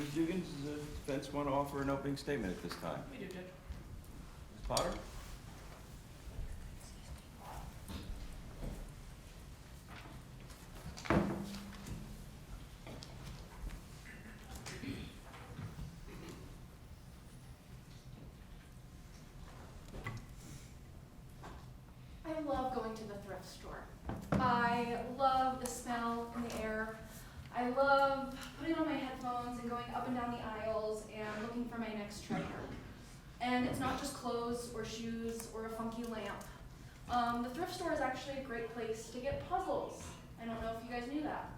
Ms. Dugan, does the defense want to offer an opening statement at this time? We do, Judge. Ms. Potter? I love going to the thrift store. I love the smell in the air. I love putting on my headphones and going up and down the aisles and looking for my next treasure. And it's not just clothes or shoes or a funky lamp. The thrift store is actually a great place to get puzzles. I don't know if you guys knew that.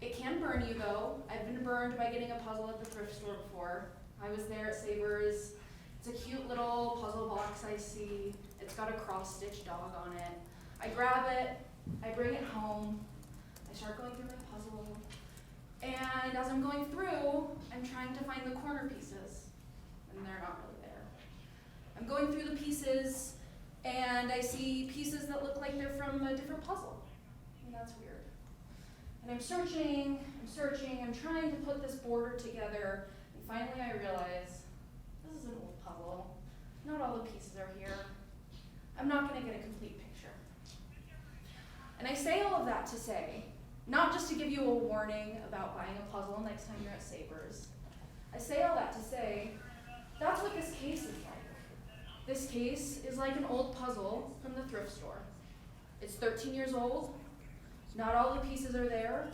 It can burn you though. I've been burned by getting a puzzle at the thrift store before. I was there at Savers. It's a cute little puzzle box I see. It's got a cross-stitch dog on it. I grab it, I bring it home, I start going through my puzzle, and as I'm going through, I'm trying to find the corner pieces, and they're not really there. I'm going through the pieces, and I see pieces that look like they're from a different puzzle, and that's weird. And I'm searching, I'm trying to put this border together, and finally I realize, this is an old puzzle. Not all the pieces are here. I'm not gonna get a complete picture. And I say all of that to say, not just to give you a warning about buying a puzzle next time you're at Savers. I say all that to say, that's what this case is like. This case is like an old puzzle from the thrift store. It's 13 years old. Not all the pieces are there.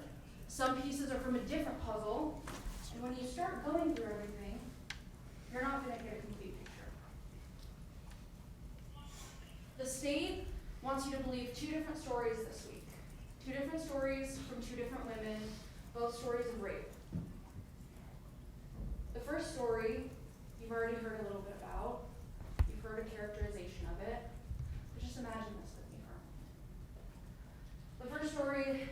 Some pieces are from a different puzzle. And when you start going through everything, you're not gonna get a complete picture. The state wants you to believe two different stories this week. Two different stories from two different women, both stories of rape. The first story, you've already heard a little bit about. You've heard a characterization of it. But just imagine this with me for a moment. The first story,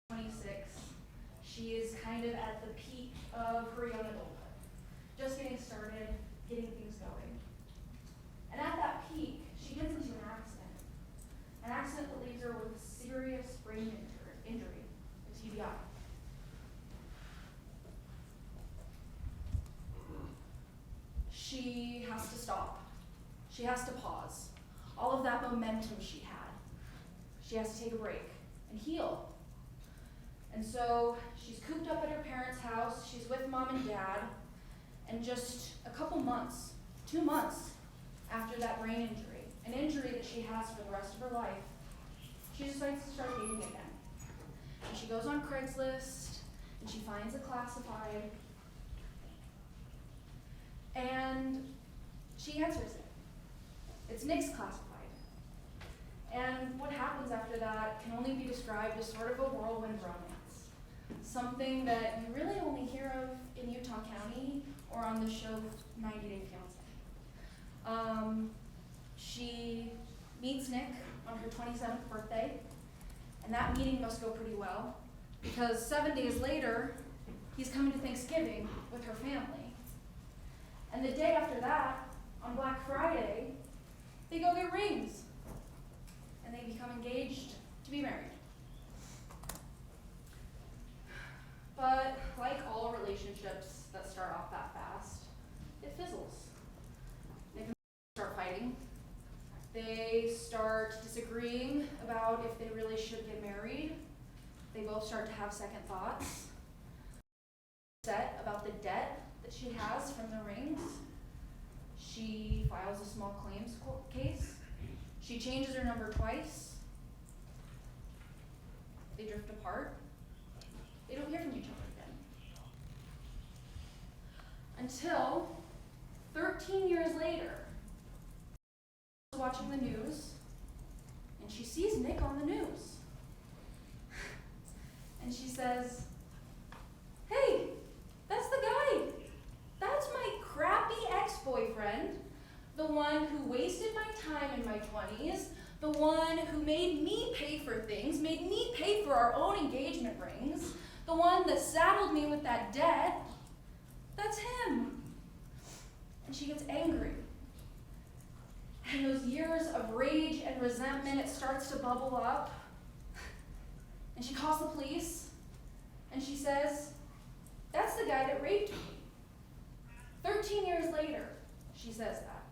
26, she is kind of at the peak of her young adulthood. Just getting started, getting things going. And at that peak, she gets into an accident that leaves her with a serious brain injury, a TBI. She has to stop. She has to pause. All of that momentum she had. She has to take a break and heal. And so she's cooped up at her parents' house. She's with mom and dad. And just a couple months, 2 months after that brain injury, an injury that she has for the rest of her life, she decides to start dating again. And she goes on Craigslist, and she finds a classified, and she answers it. It's Nick's classified. And what happens after that can only be described as sort of a whirlwind romance. Something that you really only hear of in Utah County or on the show 90 Day Fiancé. She meets Nick on her 27th birthday, and that meeting must go pretty well, because 7 days later, he's coming to Thanksgiving with her family. And the day after that, on Black Friday, they go get rings, and they become engaged to be married. But like all relationships that start off that fast, it fizzles. They start fighting. They start disagreeing about if they really should get married. They both start to have second thoughts. Upset about the debt that she has from the rings. She files a small claims case. She changes her number twice. They drift apart. They don't hear from each other again. Until 13 years later, she's watching the news, and she sees Nick on the news. And she says, "Hey, that's the guy. That's my crappy ex-boyfriend, the one who wasted my time in my 20s, the one who made me pay for things, made me pay for our own engagement rings, the one that saddled me with that debt. That's him." And she gets angry. And those years of rage and resentment, it starts to bubble up. And she calls the police. And And she says, "That's the guy that raped me." 13 years later, she says that.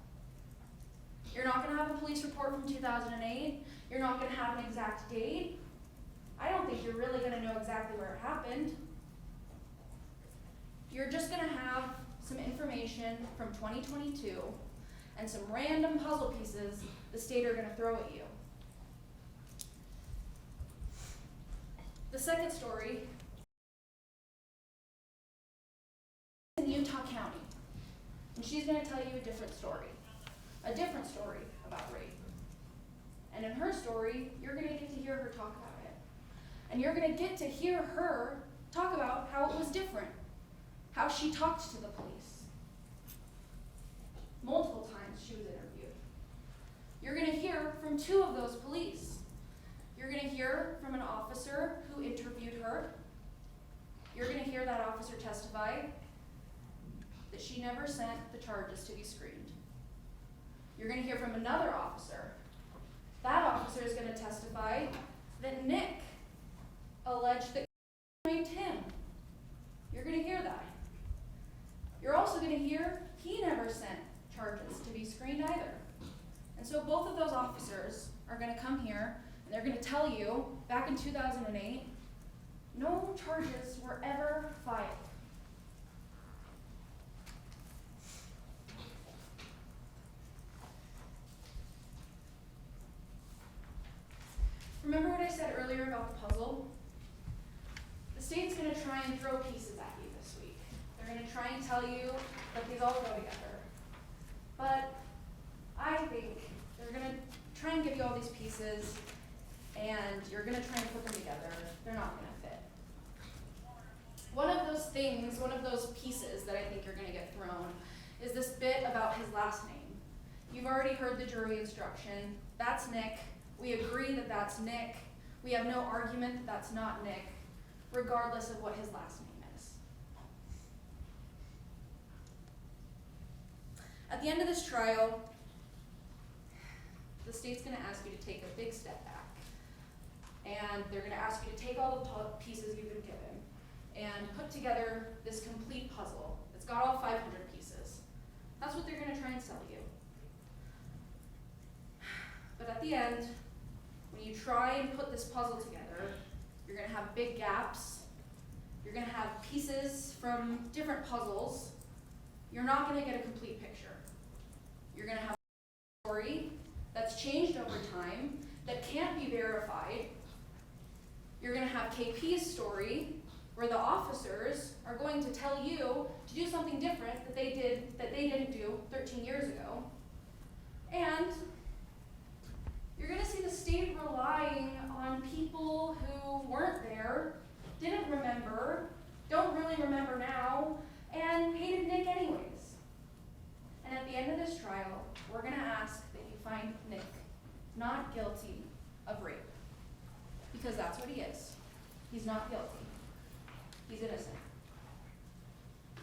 You're not gonna have a police report from 2008. You're not gonna have an exact date. I don't think you're really gonna know exactly where it happened. You're just gonna have some information from 2022 and some random puzzle pieces the state are gonna throw at you. The second story is in Utah County, and she's gonna tell you a different story about rape. And in her story, you're gonna get to hear her talk about it. And you're gonna get to hear her talk about how it was different, how she talked to the police. Multiple times she was interviewed. You're gonna hear from 2 of those police. You're gonna hear from an officer who interviewed her. You're gonna hear that officer testify that she never sent the charges to be screened. You're gonna hear from another officer. That officer is gonna testify that Nick alleged that raped him. You're gonna hear that. You're also gonna hear he never sent charges to be screened either. And so both of those officers are gonna come here and they're gonna tell you, back in 2008, no charges were ever filed. Remember what I said earlier about the puzzle? The state's gonna try and throw pieces at you this week. They're gonna try and tell you that these all go together. But I think they're gonna try and give you all these pieces and you're gonna try and put them together. They're not gonna fit. One of those things, one of those pieces that I think you're gonna get thrown is this bit about his last name. You've already heard the jury instruction. That's Nick. We agree that that's Nick. We have no argument that that's not Nick, regardless of what his last name is. At the end of this trial, the state's gonna ask you to take a big step back. And they're gonna ask you to take all the pieces you've been given and put together this complete puzzle. It's got all 500 pieces. That's what they're gonna try and sell you. But at the end, when you try and put this puzzle together, you're gonna have big gaps. You're gonna have pieces from different puzzles. You're not gonna get a complete picture. You're gonna have a story that's changed over time, that can't be verified. You're gonna have KP's story, where the officers are going to tell you to do something different that they didn't do 13 years ago. And you're gonna see the state relying on people who weren't there, didn't remember, don't really remember now, and hated Nick anyways. And at the end of this trial, we're gonna ask that you find Nick not guilty of rape. Because that's what he is. He's not guilty. He's innocent.